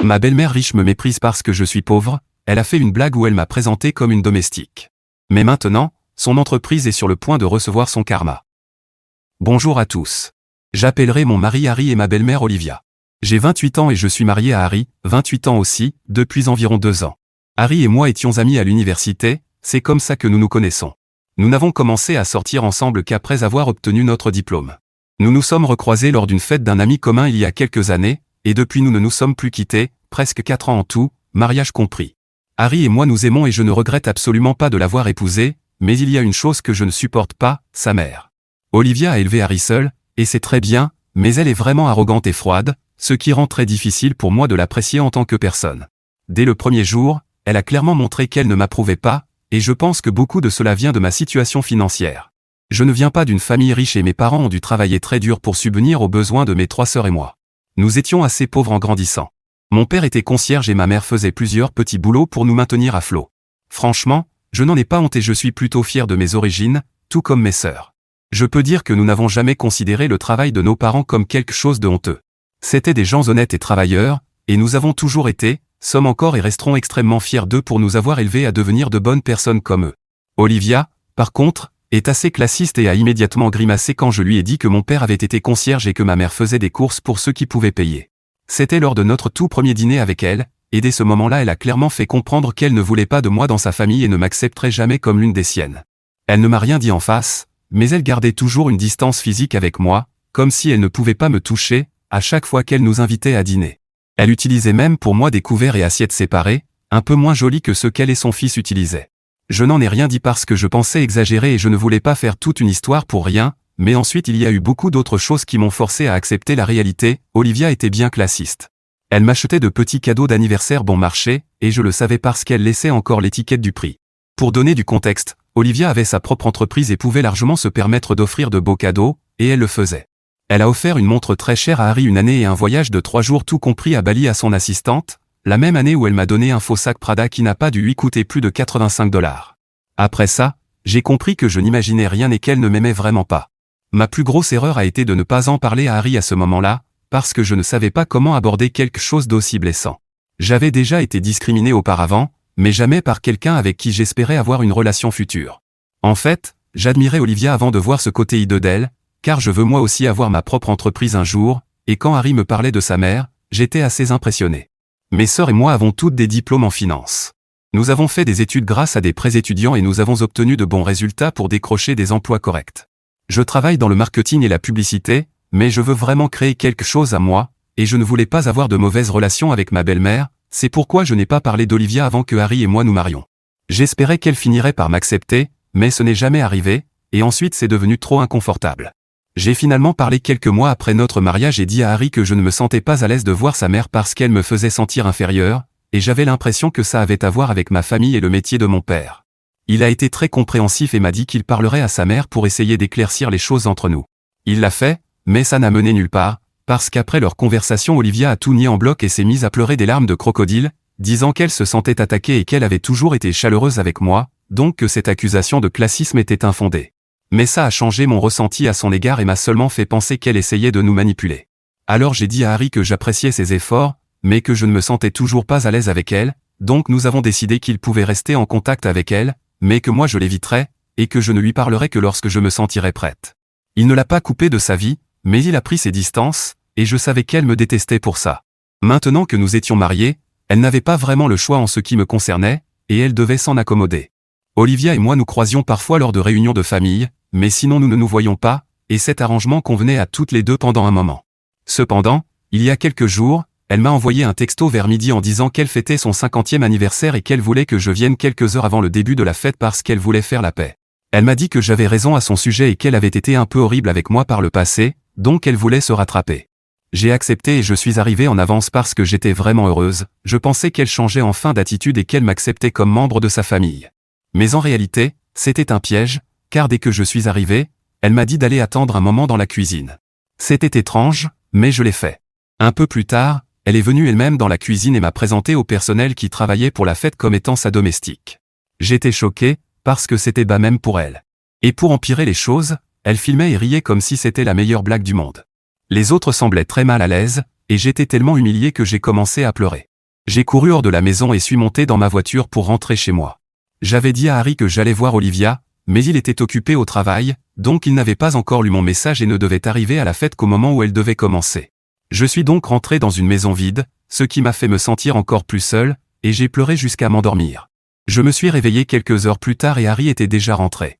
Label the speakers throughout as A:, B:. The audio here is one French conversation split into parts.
A: Ma belle-mère riche me méprise parce que je suis pauvre, elle a fait une blague où elle m'a présenté comme une domestique. Mais maintenant, son entreprise est sur le point de recevoir son karma. Bonjour à tous. J'appellerai mon mari Harry et ma belle-mère Olivia. J'ai 28 ans et je suis marié à Harry, 28 ans aussi, depuis environ 2 ans. Harry et moi étions amis à l'université, c'est comme ça que nous nous connaissons. Nous n'avons commencé à sortir ensemble qu'après avoir obtenu notre diplôme. Nous nous sommes recroisés lors d'une fête d'un ami commun il y a quelques années, et depuis nous ne nous sommes plus quittés, presque 4 ans en tout, mariage compris. Harry et moi nous aimons et je ne regrette absolument pas de l'avoir épousé, mais il y a une chose que je ne supporte pas, sa mère. Olivia a élevé Harry seule, et c'est très bien, mais elle est vraiment arrogante et froide, ce qui rend très difficile pour moi de l'apprécier en tant que personne. Dès le premier jour, elle a clairement montré qu'elle ne m'approuvait pas, et je pense que beaucoup de cela vient de ma situation financière. Je ne viens pas d'une famille riche et mes parents ont dû travailler très dur pour subvenir aux besoins de mes 3 sœurs et moi. Nous étions assez pauvres en grandissant. Mon père était concierge et ma mère faisait plusieurs petits boulots pour nous maintenir à flot. Franchement, je n'en ai pas honte et je suis plutôt fier de mes origines, tout comme mes sœurs. Je peux dire que nous n'avons jamais considéré le travail de nos parents comme quelque chose de honteux. C'étaient des gens honnêtes et travailleurs, et nous avons toujours été, sommes encore et resterons extrêmement fiers d'eux pour nous avoir élevés à devenir de bonnes personnes comme eux. Olivia, par contre, est assez classiste et a immédiatement grimacé quand je lui ai dit que mon père avait été concierge et que ma mère faisait des courses pour ceux qui pouvaient payer. C'était lors de notre tout premier dîner avec elle, et dès ce moment-là elle a clairement fait comprendre qu'elle ne voulait pas de moi dans sa famille et ne m'accepterait jamais comme l'une des siennes. Elle ne m'a rien dit en face, mais elle gardait toujours une distance physique avec moi, comme si elle ne pouvait pas me toucher, à chaque fois qu'elle nous invitait à dîner. Elle utilisait même pour moi des couverts et assiettes séparés, un peu moins jolis que ceux qu'elle et son fils utilisaient. Je n'en ai rien dit parce que je pensais exagérer et je ne voulais pas faire toute une histoire pour rien, mais ensuite il y a eu beaucoup d'autres choses qui m'ont forcé à accepter la réalité. Olivia était bien classiste. Elle m'achetait de petits cadeaux d'anniversaire bon marché, et je le savais parce qu'elle laissait encore l'étiquette du prix. Pour donner du contexte, Olivia avait sa propre entreprise et pouvait largement se permettre d'offrir de beaux cadeaux, et elle le faisait. Elle a offert une montre très chère à Harry une année et un voyage de 3 jours tout compris à Bali à son assistante, la même année où elle m'a donné un faux sac Prada qui n'a pas dû lui coûter plus de 85 $. Après ça, j'ai compris que je n'imaginais rien et qu'elle ne m'aimait vraiment pas. Ma plus grosse erreur a été de ne pas en parler à Harry à ce moment-là, parce que je ne savais pas comment aborder quelque chose d'aussi blessant. J'avais déjà été discriminé auparavant, mais jamais par quelqu'un avec qui j'espérais avoir une relation future. En fait, j'admirais Olivia avant de voir ce côté hideux d'elle, car je veux moi aussi avoir ma propre entreprise un jour, et quand Harry me parlait de sa mère, j'étais assez impressionné. Mes sœurs et moi avons toutes des diplômes en finance. Nous avons fait des études grâce à des prêts étudiants et nous avons obtenu de bons résultats pour décrocher des emplois corrects. Je travaille dans le marketing et la publicité, mais je veux vraiment créer quelque chose à moi, et je ne voulais pas avoir de mauvaises relations avec ma belle-mère, c'est pourquoi je n'ai pas parlé d'Olivia avant que Harry et moi nous marions. J'espérais qu'elle finirait par m'accepter, mais ce n'est jamais arrivé, et ensuite c'est devenu trop inconfortable. J'ai finalement parlé quelques mois après notre mariage et dit à Harry que je ne me sentais pas à l'aise de voir sa mère parce qu'elle me faisait sentir inférieur, et j'avais l'impression que ça avait à voir avec ma famille et le métier de mon père. Il a été très compréhensif et m'a dit qu'il parlerait à sa mère pour essayer d'éclaircir les choses entre nous. Il l'a fait, mais ça n'a mené nulle part, parce qu'après leur conversation Olivia a tout nié en bloc et s'est mise à pleurer des larmes de crocodile, disant qu'elle se sentait attaquée et qu'elle avait toujours été chaleureuse avec moi, donc que cette accusation de classisme était infondée. Mais ça a changé mon ressenti à son égard et m'a seulement fait penser qu'elle essayait de nous manipuler. Alors j'ai dit à Harry que j'appréciais ses efforts, mais que je ne me sentais toujours pas à l'aise avec elle, donc nous avons décidé qu'il pouvait rester en contact avec elle, mais que moi je l'éviterais, et que je ne lui parlerais que lorsque je me sentirais prête. Il ne l'a pas coupée de sa vie, mais il a pris ses distances, et je savais qu'elle me détestait pour ça. Maintenant que nous étions mariés, elle n'avait pas vraiment le choix en ce qui me concernait, et elle devait s'en accommoder. Olivia et moi nous croisions parfois lors de réunions de famille, mais sinon nous ne nous voyions pas, et cet arrangement convenait à toutes les deux pendant un moment. Cependant, il y a quelques jours, elle m'a envoyé un texto vers midi en disant qu'elle fêtait son 50e anniversaire et qu'elle voulait que je vienne quelques heures avant le début de la fête parce qu'elle voulait faire la paix. Elle m'a dit que j'avais raison à son sujet et qu'elle avait été un peu horrible avec moi par le passé, donc elle voulait se rattraper. J'ai accepté et je suis arrivé en avance parce que j'étais vraiment heureuse, je pensais qu'elle changeait enfin d'attitude et qu'elle m'acceptait comme membre de sa famille. Mais en réalité, c'était un piège, car dès que je suis arrivé, elle m'a dit d'aller attendre un moment dans la cuisine. C'était étrange, mais je l'ai fait. Un peu plus tard, elle est venue elle-même dans la cuisine et m'a présenté au personnel qui travaillait pour la fête comme étant sa domestique. J'étais choqué, parce que c'était bas même pour elle. Et pour empirer les choses, elle filmait et riait comme si c'était la meilleure blague du monde. Les autres semblaient très mal à l'aise, et j'étais tellement humilié que j'ai commencé à pleurer. J'ai couru hors de la maison et suis monté dans ma voiture pour rentrer chez moi. J'avais dit à Harry que j'allais voir Olivia, mais il était occupé au travail, donc il n'avait pas encore lu mon message et ne devait arriver à la fête qu'au moment où elle devait commencer. Je suis donc rentré dans une maison vide, ce qui m'a fait me sentir encore plus seul, et j'ai pleuré jusqu'à m'endormir. Je me suis réveillé quelques heures plus tard et Harry était déjà rentré.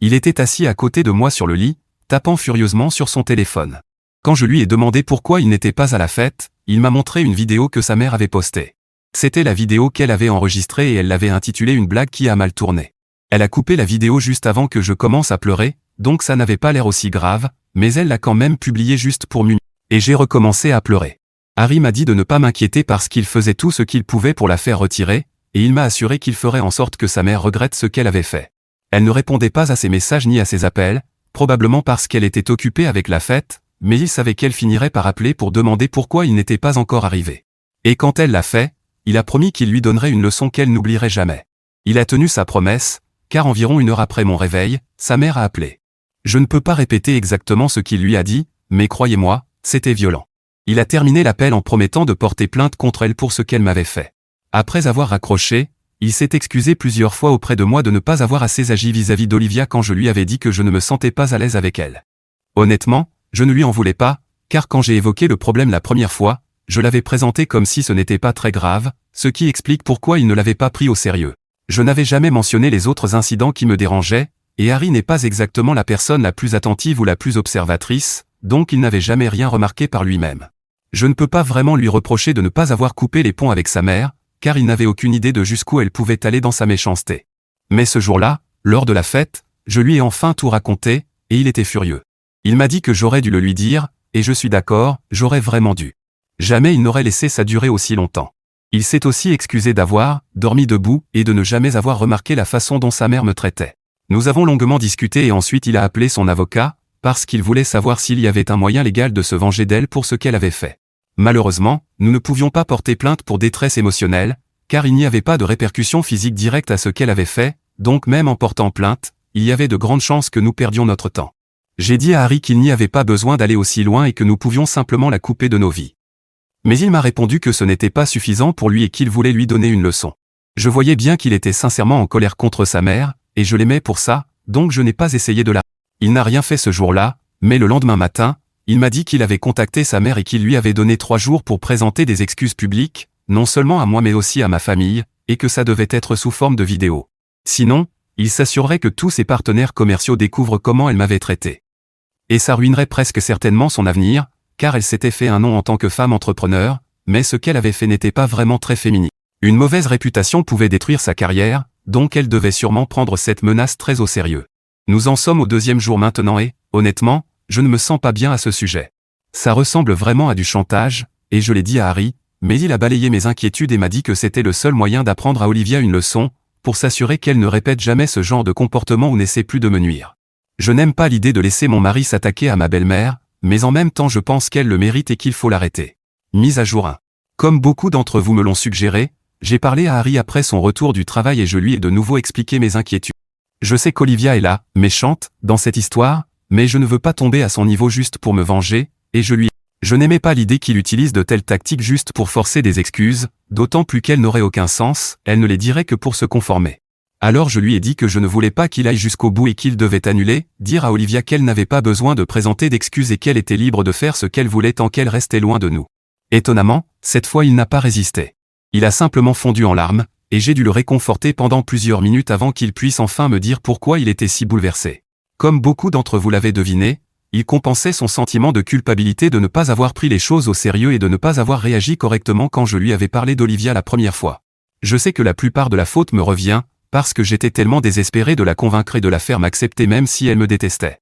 A: Il était assis à côté de moi sur le lit, tapant furieusement sur son téléphone. Quand je lui ai demandé pourquoi il n'était pas à la fête, il m'a montré une vidéo que sa mère avait postée. C'était la vidéo qu'elle avait enregistrée et elle l'avait intitulée une blague qui a mal tourné. Elle a coupé la vidéo juste avant que je commence à pleurer, donc ça n'avait pas l'air aussi grave, mais elle l'a quand même publiée juste pour m'humilier. Et j'ai recommencé à pleurer. Harry m'a dit de ne pas m'inquiéter parce qu'il faisait tout ce qu'il pouvait pour la faire retirer, et il m'a assuré qu'il ferait en sorte que sa mère regrette ce qu'elle avait fait. Elle ne répondait pas à ses messages ni à ses appels, probablement parce qu'elle était occupée avec la fête, mais il savait qu'elle finirait par appeler pour demander pourquoi il n'était pas encore arrivé. Et quand elle l'a fait, il a promis qu'il lui donnerait une leçon qu'elle n'oublierait jamais. Il a tenu sa promesse, car environ 1 heure après mon réveil, sa mère a appelé. Je ne peux pas répéter exactement ce qu'il lui a dit, mais croyez-moi, c'était violent. Il a terminé l'appel en promettant de porter plainte contre elle pour ce qu'elle m'avait fait. Après avoir raccroché, il s'est excusé plusieurs fois auprès de moi de ne pas avoir assez agi vis-à-vis d'Olivia quand je lui avais dit que je ne me sentais pas à l'aise avec elle. Honnêtement, je ne lui en voulais pas, car quand j'ai évoqué le problème la première fois, je l'avais présenté comme si ce n'était pas très grave, ce qui explique pourquoi il ne l'avait pas pris au sérieux. Je n'avais jamais mentionné les autres incidents qui me dérangeaient, et Harry n'est pas exactement la personne la plus attentive ou la plus observatrice, donc il n'avait jamais rien remarqué par lui-même. Je ne peux pas vraiment lui reprocher de ne pas avoir coupé les ponts avec sa mère, car il n'avait aucune idée de jusqu'où elle pouvait aller dans sa méchanceté. Mais ce jour-là, lors de la fête, je lui ai enfin tout raconté, et il était furieux. Il m'a dit que j'aurais dû le lui dire, et je suis d'accord, j'aurais vraiment dû. Jamais il n'aurait laissé ça durer aussi longtemps. Il s'est aussi excusé d'avoir dormi debout et de ne jamais avoir remarqué la façon dont sa mère me traitait. Nous avons longuement discuté et ensuite il a appelé son avocat, parce qu'il voulait savoir s'il y avait un moyen légal de se venger d'elle pour ce qu'elle avait fait. Malheureusement, nous ne pouvions pas porter plainte pour détresse émotionnelle, car il n'y avait pas de répercussions physiques directes à ce qu'elle avait fait, donc même en portant plainte, il y avait de grandes chances que nous perdions notre temps. J'ai dit à Harry qu'il n'y avait pas besoin d'aller aussi loin et que nous pouvions simplement la couper de nos vies. Mais il m'a répondu que ce n'était pas suffisant pour lui et qu'il voulait lui donner une leçon. Je voyais bien qu'il était sincèrement en colère contre sa mère, et je l'aimais pour ça, donc je n'ai pas essayé de la... Il n'a rien fait ce jour-là, mais le lendemain matin, il m'a dit qu'il avait contacté sa mère et qu'il lui avait donné 3 jours pour présenter des excuses publiques, non seulement à moi mais aussi à ma famille, et que ça devait être sous forme de vidéo. Sinon, il s'assurerait que tous ses partenaires commerciaux découvrent comment elle m'avait traité. Et ça ruinerait presque certainement son avenir, car elle s'était fait un nom en tant que femme entrepreneur, mais ce qu'elle avait fait n'était pas vraiment très féminin. Une mauvaise réputation pouvait détruire sa carrière, donc elle devait sûrement prendre cette menace très au sérieux. Nous en sommes au 2e jour maintenant et, honnêtement, je ne me sens pas bien à ce sujet. Ça ressemble vraiment à du chantage, et je l'ai dit à Harry, mais il a balayé mes inquiétudes et m'a dit que c'était le seul moyen d'apprendre à Olivia une leçon, pour s'assurer qu'elle ne répète jamais ce genre de comportement ou n'essaie plus de me nuire. Je n'aime pas l'idée de laisser mon mari s'attaquer à ma belle-mère, mais en même temps je pense qu'elle le mérite et qu'il faut l'arrêter. Mise à jour 1. Comme beaucoup d'entre vous me l'ont suggéré, j'ai parlé à Harry après son retour du travail et je lui ai de nouveau expliqué mes inquiétudes. Je sais qu'Olivia est là, méchante, dans cette histoire, mais je ne veux pas tomber à son niveau juste pour me venger, et je n'aimais pas l'idée qu'il utilise de telles tactiques juste pour forcer des excuses, d'autant plus qu'elles n'auraient aucun sens, elle ne les dirait que pour se conformer. Alors je lui ai dit que je ne voulais pas qu'il aille jusqu'au bout et qu'il devait annuler, dire à Olivia qu'elle n'avait pas besoin de présenter d'excuses et qu'elle était libre de faire ce qu'elle voulait tant qu'elle restait loin de nous. Étonnamment, cette fois il n'a pas résisté. Il a simplement fondu en larmes, et j'ai dû le réconforter pendant plusieurs minutes avant qu'il puisse enfin me dire pourquoi il était si bouleversé. Comme beaucoup d'entre vous l'avez deviné, il compensait son sentiment de culpabilité de ne pas avoir pris les choses au sérieux et de ne pas avoir réagi correctement quand je lui avais parlé d'Olivia la première fois. Je sais que la plupart de la faute me revient, parce que j'étais tellement désespéré de la convaincre et de la faire m'accepter même si elle me détestait.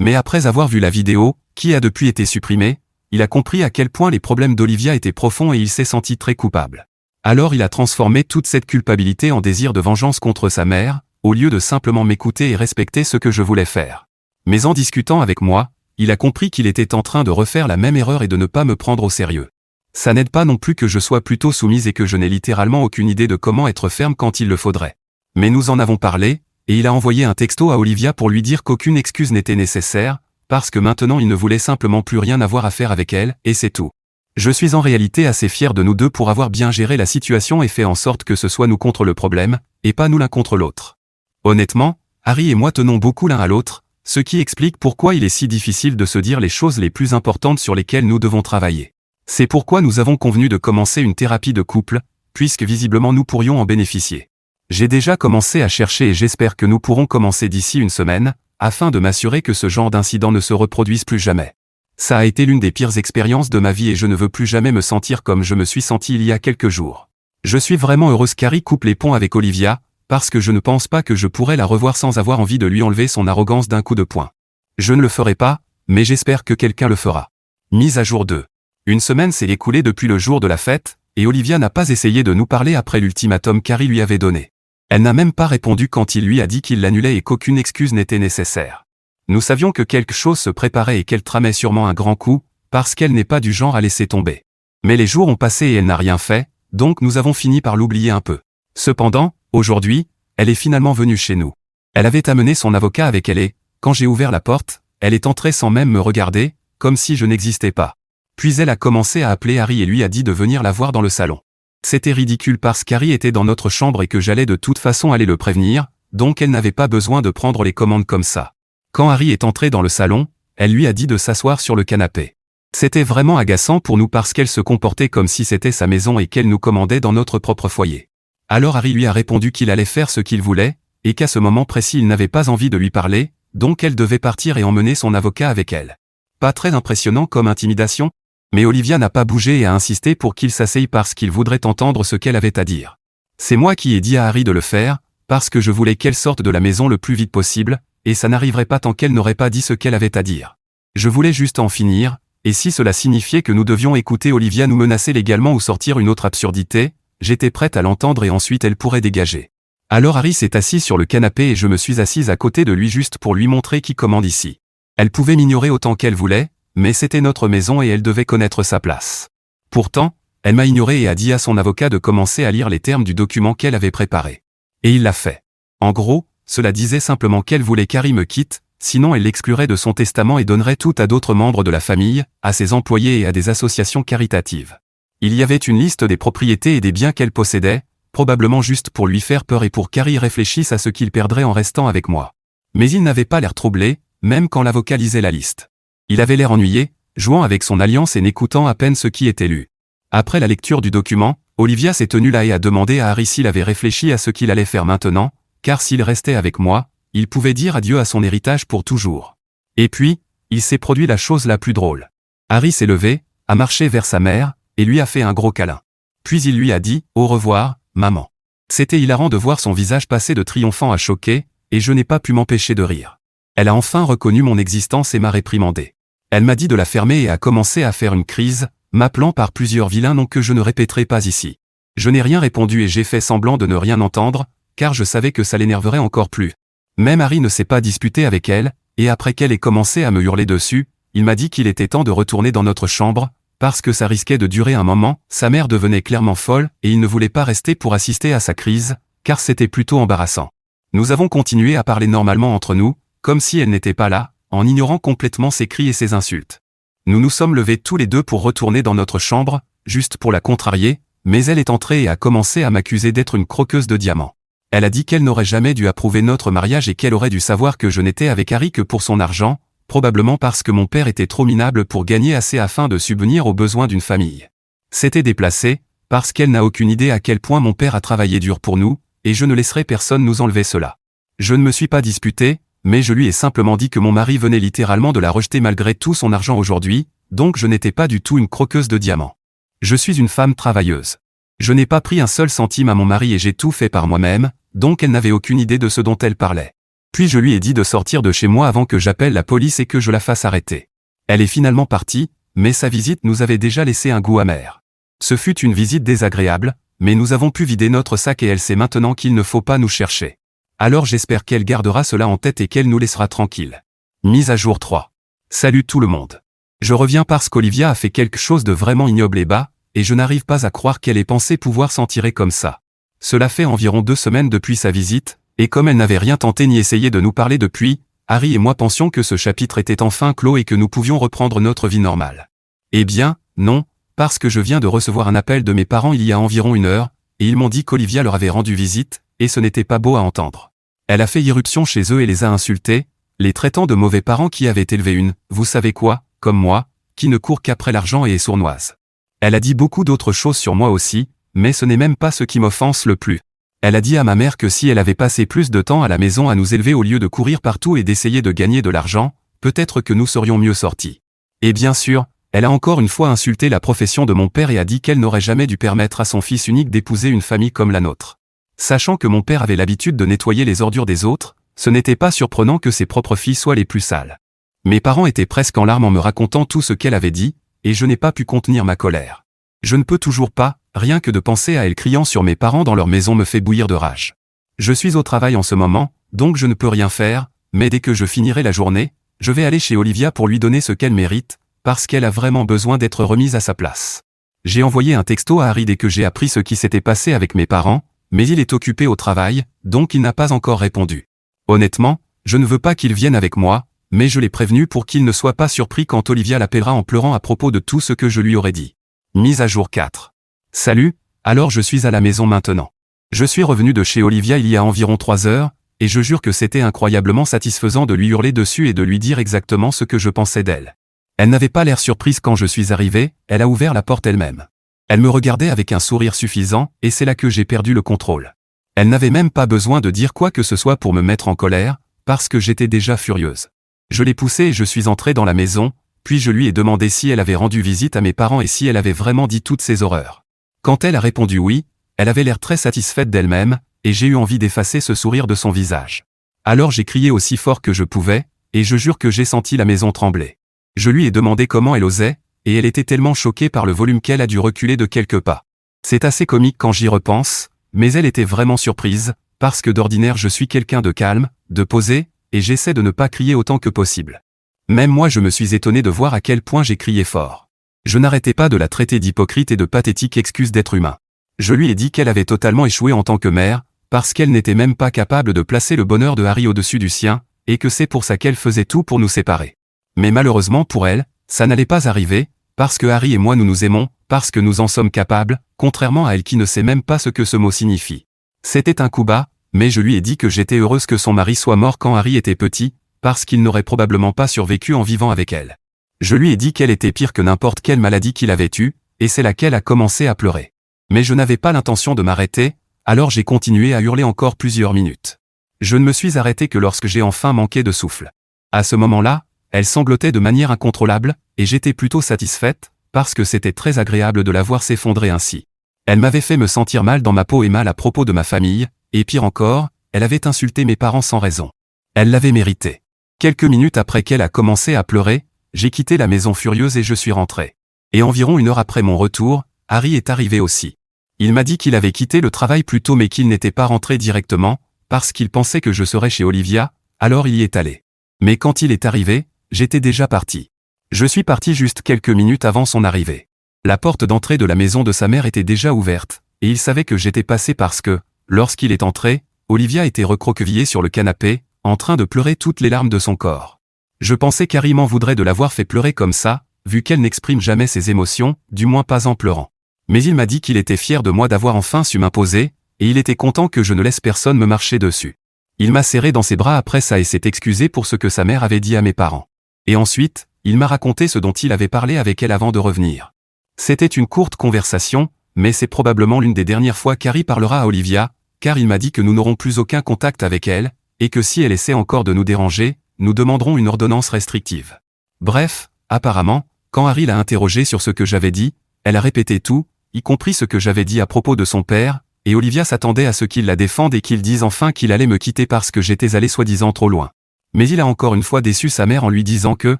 A: Mais après avoir vu la vidéo, qui a depuis été supprimée, il a compris à quel point les problèmes d'Olivia étaient profonds et il s'est senti très coupable. Alors il a transformé toute cette culpabilité en désir de vengeance contre sa mère, au lieu de simplement m'écouter et respecter ce que je voulais faire. Mais en discutant avec moi, il a compris qu'il était en train de refaire la même erreur et de ne pas me prendre au sérieux. Ça n'aide pas non plus que je sois plutôt soumise et que je n'ai littéralement aucune idée de comment être ferme quand il le faudrait. Mais nous en avons parlé, et il a envoyé un texto à Olivia pour lui dire qu'aucune excuse n'était nécessaire, parce que maintenant il ne voulait simplement plus rien avoir à faire avec elle, et c'est tout. Je suis en réalité assez fier de nous deux pour avoir bien géré la situation et fait en sorte que ce soit nous contre le problème, et pas nous l'un contre l'autre. Honnêtement, Harry et moi tenons beaucoup l'un à l'autre, ce qui explique pourquoi il est si difficile de se dire les choses les plus importantes sur lesquelles nous devons travailler. C'est pourquoi nous avons convenu de commencer une thérapie de couple, puisque visiblement nous pourrions en bénéficier. J'ai déjà commencé à chercher et j'espère que nous pourrons commencer d'ici une semaine, afin de m'assurer que ce genre d'incident ne se reproduise plus jamais. Ça a été l'une des pires expériences de ma vie et je ne veux plus jamais me sentir comme je me suis senti il y a quelques jours. Je suis vraiment heureuse qu'Harry coupe les ponts avec Olivia, parce que je ne pense pas que je pourrais la revoir sans avoir envie de lui enlever son arrogance d'un coup de poing. Je ne le ferai pas, mais j'espère que quelqu'un le fera. Mise à jour 2. Une semaine s'est écoulée depuis le jour de la fête, et Olivia n'a pas essayé de nous parler après l'ultimatum qu'Harry lui avait donné. Elle n'a même pas répondu quand il lui a dit qu'il l'annulait et qu'aucune excuse n'était nécessaire. Nous savions que quelque chose se préparait et qu'elle tramait sûrement un grand coup, parce qu'elle n'est pas du genre à laisser tomber. Mais les jours ont passé et elle n'a rien fait, donc nous avons fini par l'oublier un peu. Cependant, aujourd'hui, elle est finalement venue chez nous. Elle avait amené son avocat avec elle et, quand j'ai ouvert la porte, elle est entrée sans même me regarder, comme si je n'existais pas. Puis elle a commencé à appeler Harry et lui a dit de venir la voir dans le salon. C'était ridicule parce qu'Harry était dans notre chambre et que j'allais de toute façon aller le prévenir, donc elle n'avait pas besoin de prendre les commandes comme ça. Quand Harry est entré dans le salon, elle lui a dit de s'asseoir sur le canapé. C'était vraiment agaçant pour nous parce qu'elle se comportait comme si c'était sa maison et qu'elle nous commandait dans notre propre foyer. Alors Harry lui a répondu qu'il allait faire ce qu'il voulait, et qu'à ce moment précis il n'avait pas envie de lui parler, donc elle devait partir et emmener son avocat avec elle. Pas très impressionnant comme intimidation, mais Olivia n'a pas bougé et a insisté pour qu'il s'asseye parce qu'il voudrait entendre ce qu'elle avait à dire. C'est moi qui ai dit à Harry de le faire, parce que je voulais qu'elle sorte de la maison le plus vite possible, et ça n'arriverait pas tant qu'elle n'aurait pas dit ce qu'elle avait à dire. Je voulais juste en finir, et si cela signifiait que nous devions écouter Olivia nous menacer légalement ou sortir une autre absurdité, j'étais prête à l'entendre et ensuite elle pourrait dégager. Alors Harry s'est assis sur le canapé et je me suis assise à côté de lui juste pour lui montrer qui commande ici. Elle pouvait m'ignorer autant qu'elle voulait, mais c'était notre maison et elle devait connaître sa place. Pourtant, elle m'a ignoré et a dit à son avocat de commencer à lire les termes du document qu'elle avait préparé. Et il l'a fait. En gros, cela disait simplement qu'elle voulait qu'Harry me quitte, sinon elle l'exclurait de son testament et donnerait tout à d'autres membres de la famille, à ses employés et à des associations caritatives. Il y avait une liste des propriétés et des biens qu'elle possédait, probablement juste pour lui faire peur et pour qu'Harry réfléchisse à ce qu'il perdrait en restant avec moi. Mais il n'avait pas l'air troublé, même quand l'avocat lisait la liste. Il avait l'air ennuyé, jouant avec son alliance et n'écoutant à peine ce qui était lu. Après la lecture du document, Olivia s'est tenue là et a demandé à Harry s'il avait réfléchi à ce qu'il allait faire maintenant, car s'il restait avec moi, il pouvait dire adieu à son héritage pour toujours. Et puis, il s'est produit la chose la plus drôle. Harry s'est levé, a marché vers sa mère, et lui a fait un gros câlin. Puis il lui a dit « Au revoir, maman ». C'était hilarant de voir son visage passer de triomphant à choqué, et je n'ai pas pu m'empêcher de rire. Elle a enfin reconnu mon existence et m'a réprimandé. Elle m'a dit de la fermer et a commencé à faire une crise, m'appelant par plusieurs vilains noms que je ne répéterai pas ici. Je n'ai rien répondu et j'ai fait semblant de ne rien entendre, car je savais que ça l'énerverait encore plus. Même Harry ne s'est pas disputé avec elle, et après qu'elle ait commencé à me hurler dessus, il m'a dit qu'il était temps de retourner dans notre chambre, parce que ça risquait de durer un moment, sa mère devenait clairement folle et il ne voulait pas rester pour assister à sa crise, car c'était plutôt embarrassant. Nous avons continué à parler normalement entre nous, comme si elle n'était pas là, en ignorant complètement ses cris et ses insultes. Nous nous sommes levés tous les deux pour retourner dans notre chambre, juste pour la contrarier, mais elle est entrée et a commencé à m'accuser d'être une croqueuse de diamants. Elle a dit qu'elle n'aurait jamais dû approuver notre mariage et qu'elle aurait dû savoir que je n'étais avec Harry que pour son argent, probablement parce que mon père était trop minable pour gagner assez afin de subvenir aux besoins d'une famille. C'était déplacé, parce qu'elle n'a aucune idée à quel point mon père a travaillé dur pour nous, et je ne laisserai personne nous enlever cela. Je ne me suis pas disputé, mais je lui ai simplement dit que mon mari venait littéralement de la rejeter malgré tout son argent aujourd'hui, donc je n'étais pas du tout une croqueuse de diamants. Je suis une femme travailleuse. Je n'ai pas pris un seul centime à mon mari et j'ai tout fait par moi-même, donc elle n'avait aucune idée de ce dont elle parlait. Puis je lui ai dit de sortir de chez moi avant que j'appelle la police et que je la fasse arrêter. Elle est finalement partie, mais sa visite nous avait déjà laissé un goût amer. Ce fut une visite désagréable, mais nous avons pu vider notre sac et elle sait maintenant qu'il ne faut pas nous chercher. Alors j'espère qu'elle gardera cela en tête et qu'elle nous laissera tranquilles. Mise à jour 3. Salut tout le monde. Je reviens parce qu'Olivia a fait quelque chose de vraiment ignoble et bas, et je n'arrive pas à croire qu'elle ait pensé pouvoir s'en tirer comme ça. Cela fait environ 2 semaines depuis sa visite, et comme elle n'avait rien tenté ni essayé de nous parler depuis, Harry et moi pensions que ce chapitre était enfin clos et que nous pouvions reprendre notre vie normale. Eh bien, non, parce que je viens de recevoir un appel de mes parents il y a environ 1 heure, et ils m'ont dit qu'Olivia leur avait rendu visite, et ce n'était pas beau à entendre. Elle a fait irruption chez eux et les a insultés, les traitant de mauvais parents qui avaient élevé une, vous savez quoi, comme moi, qui ne court qu'après l'argent et est sournoise. Elle a dit beaucoup d'autres choses sur moi aussi, mais ce n'est même pas ce qui m'offense le plus. Elle a dit à ma mère que si elle avait passé plus de temps à la maison à nous élever au lieu de courir partout et d'essayer de gagner de l'argent, peut-être que nous serions mieux sortis. Et bien sûr, elle a encore une fois insulté la profession de mon père et a dit qu'elle n'aurait jamais dû permettre à son fils unique d'épouser une famille comme la nôtre. Sachant que mon père avait l'habitude de nettoyer les ordures des autres, ce n'était pas surprenant que ses propres filles soient les plus sales. Mes parents étaient presque en larmes en me racontant tout ce qu'elle avait dit, et je n'ai pas pu contenir ma colère. Je ne peux toujours pas, rien que de penser à elle criant sur mes parents dans leur maison me fait bouillir de rage. Je suis au travail en ce moment, donc je ne peux rien faire, mais dès que je finirai la journée, je vais aller chez Olivia pour lui donner ce qu'elle mérite, parce qu'elle a vraiment besoin d'être remise à sa place. J'ai envoyé un texto à Harry dès que j'ai appris ce qui s'était passé avec mes parents, mais il est occupé au travail, donc il n'a pas encore répondu. Honnêtement, je ne veux pas qu'il vienne avec moi, mais je l'ai prévenu pour qu'il ne soit pas surpris quand Olivia l'appellera en pleurant à propos de tout ce que je lui aurais dit. Mise à jour 4. Salut, alors je suis à la maison maintenant. Je suis revenu de chez Olivia il y a environ 3 heures, et je jure que c'était incroyablement satisfaisant de lui hurler dessus et de lui dire exactement ce que je pensais d'elle. Elle n'avait pas l'air surprise quand je suis arrivé, elle a ouvert la porte elle-même. Elle me regardait avec un sourire suffisant, et c'est là que j'ai perdu le contrôle. Elle n'avait même pas besoin de dire quoi que ce soit pour me mettre en colère, parce que j'étais déjà furieuse. Je l'ai poussée et je suis entré dans la maison, puis je lui ai demandé si elle avait rendu visite à mes parents et si elle avait vraiment dit toutes ces horreurs. Quand elle a répondu oui, elle avait l'air très satisfaite d'elle-même, et j'ai eu envie d'effacer ce sourire de son visage. Alors j'ai crié aussi fort que je pouvais, et je jure que j'ai senti la maison trembler. Je lui ai demandé comment elle osait, et elle était tellement choquée par le volume qu'elle a dû reculer de quelques pas. C'est assez comique quand j'y repense, mais elle était vraiment surprise, parce que d'ordinaire je suis quelqu'un de calme, de posé, et j'essaie de ne pas crier autant que possible. Même moi je me suis étonné de voir à quel point j'ai crié fort. Je n'arrêtais pas de la traiter d'hypocrite et de pathétique excuse d'être humain. Je lui ai dit qu'elle avait totalement échoué en tant que mère, parce qu'elle n'était même pas capable de placer le bonheur de Harry au-dessus du sien, et que c'est pour ça qu'elle faisait tout pour nous séparer. Mais malheureusement pour elle, ça n'allait pas arriver, parce que Harry et moi nous nous aimons, parce que nous en sommes capables, contrairement à elle qui ne sait même pas ce que ce mot signifie. C'était un coup bas, mais je lui ai dit que j'étais heureuse que son mari soit mort quand Harry était petit, parce qu'il n'aurait probablement pas survécu en vivant avec elle. Je lui ai dit qu'elle était pire que n'importe quelle maladie qu'il avait eue, et c'est là qu'elle a commencé à pleurer. Mais je n'avais pas l'intention de m'arrêter, alors j'ai continué à hurler encore plusieurs minutes. Je ne me suis arrêté que lorsque j'ai enfin manqué de souffle. À ce moment-là, elle sanglotait de manière incontrôlable, et j'étais plutôt satisfaite, parce que c'était très agréable de la voir s'effondrer ainsi. Elle m'avait fait me sentir mal dans ma peau et mal à propos de ma famille, et pire encore, elle avait insulté mes parents sans raison. Elle l'avait mérité. Quelques minutes après qu'elle a commencé à pleurer, j'ai quitté la maison furieuse et je suis rentré. Et environ 1 heure après mon retour, Harry est arrivé aussi. Il m'a dit qu'il avait quitté le travail plus tôt mais qu'il n'était pas rentré directement, parce qu'il pensait que je serais chez Olivia, alors il y est allé. Mais quand il est arrivé, j'étais déjà parti. Je suis parti juste quelques minutes avant son arrivée. La porte d'entrée de la maison de sa mère était déjà ouverte, et il savait que j'étais passé parce que, lorsqu'il est entré, Olivia était recroquevillée sur le canapé, en train de pleurer toutes les larmes de son corps. Je pensais qu'Harry m'en voudrait de l'avoir fait pleurer comme ça, vu qu'elle n'exprime jamais ses émotions, du moins pas en pleurant. Mais il m'a dit qu'il était fier de moi d'avoir enfin su m'imposer, et il était content que je ne laisse personne me marcher dessus. Il m'a serré dans ses bras après ça et s'est excusé pour ce que sa mère avait dit à mes parents. Et ensuite, il m'a raconté ce dont il avait parlé avec elle avant de revenir. C'était une courte conversation, mais c'est probablement l'une des dernières fois qu'Harry parlera à Olivia, car il m'a dit que nous n'aurons plus aucun contact avec elle, et que si elle essaie encore de nous déranger, nous demanderons une ordonnance restrictive. Bref, apparemment, quand Harry l'a interrogée sur ce que j'avais dit, elle a répété tout, y compris ce que j'avais dit à propos de son père, et Olivia s'attendait à ce qu'il la défende et qu'il dise enfin qu'il allait me quitter parce que j'étais allé soi-disant trop loin. Mais il a encore une fois déçu sa mère en lui disant que,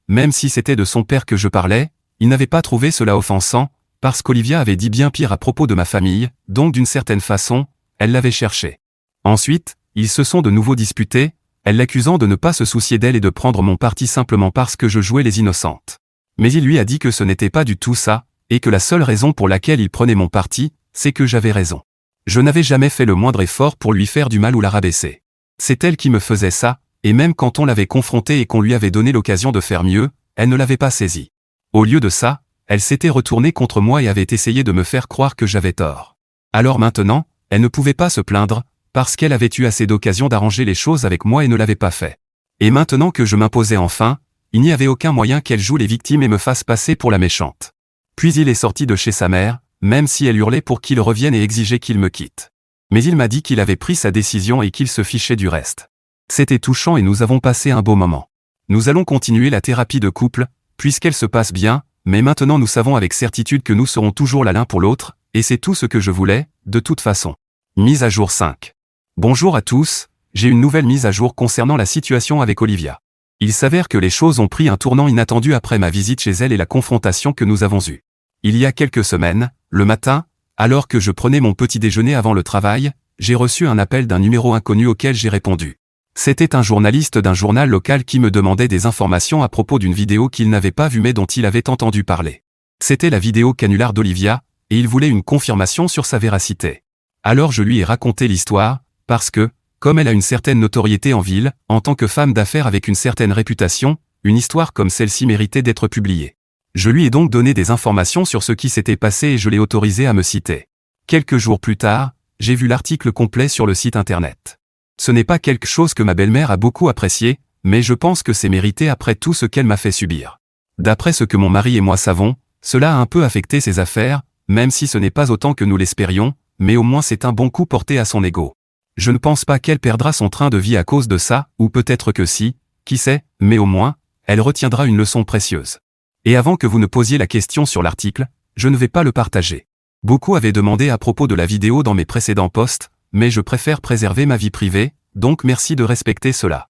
A: même si c'était de son père que je parlais, il n'avait pas trouvé cela offensant, parce qu'Olivia avait dit bien pire à propos de ma famille, donc d'une certaine façon, elle l'avait cherché. Ensuite, ils se sont de nouveau disputés, elle l'accusant de ne pas se soucier d'elle et de prendre mon parti simplement parce que je jouais les innocentes. Mais il lui a dit que ce n'était pas du tout ça, et que la seule raison pour laquelle il prenait mon parti, c'est que j'avais raison. Je n'avais jamais fait le moindre effort pour lui faire du mal ou la rabaisser. C'est elle qui me faisait ça, et même quand on l'avait confrontée et qu'on lui avait donné l'occasion de faire mieux, elle ne l'avait pas saisi. Au lieu de ça, Elle s'était retournée contre moi et avait essayé de me faire croire que j'avais tort. Alors maintenant, elle ne pouvait pas se plaindre, parce qu'elle avait eu assez d'occasions d'arranger les choses avec moi et ne l'avait pas fait. Et maintenant que je m'imposais enfin, il n'y avait aucun moyen qu'elle joue les victimes et me fasse passer pour la méchante. Puis il est sorti de chez sa mère, même si elle hurlait pour qu'il revienne et exigeait qu'il me quitte. Mais il m'a dit qu'il avait pris sa décision et qu'il se fichait du reste. C'était touchant et nous avons passé un beau moment. Nous allons continuer la thérapie de couple, puisqu'elle se passe bien, mais maintenant nous savons avec certitude que nous serons toujours là l'un pour l'autre, et c'est tout ce que je voulais, de toute façon. Mise à jour 5. Bonjour à tous, j'ai une nouvelle mise à jour concernant la situation avec Olivia. Il s'avère que les choses ont pris un tournant inattendu après ma visite chez elle et la confrontation que nous avons eue. Il y a quelques semaines, le matin, alors que je prenais mon petit déjeuner avant le travail, j'ai reçu un appel d'un numéro inconnu auquel j'ai répondu. C'était un journaliste d'un journal local qui me demandait des informations à propos d'une vidéo qu'il n'avait pas vue mais dont il avait entendu parler. C'était la vidéo canular d'Olivia, et il voulait une confirmation sur sa véracité. Alors je lui ai raconté l'histoire, parce que, comme elle a une certaine notoriété en ville, en tant que femme d'affaires avec une certaine réputation, une histoire comme celle-ci méritait d'être publiée. Je lui ai donc donné des informations sur ce qui s'était passé et je l'ai autorisé à me citer. Quelques jours plus tard, j'ai vu l'article complet sur le site internet. Ce n'est pas quelque chose que ma belle-mère a beaucoup apprécié, mais je pense que c'est mérité après tout ce qu'elle m'a fait subir. D'après ce que mon mari et moi savons, cela a un peu affecté ses affaires, même si ce n'est pas autant que nous l'espérions, mais au moins c'est un bon coup porté à son ego. Je ne pense pas qu'elle perdra son train de vie à cause de ça, ou peut-être que si, qui sait, mais au moins, elle retiendra une leçon précieuse. Et avant que vous ne posiez la question sur l'article, je ne vais pas le partager. Beaucoup avaient demandé à propos de la vidéo dans mes précédents posts, mais je préfère préserver ma vie privée, donc merci de respecter cela.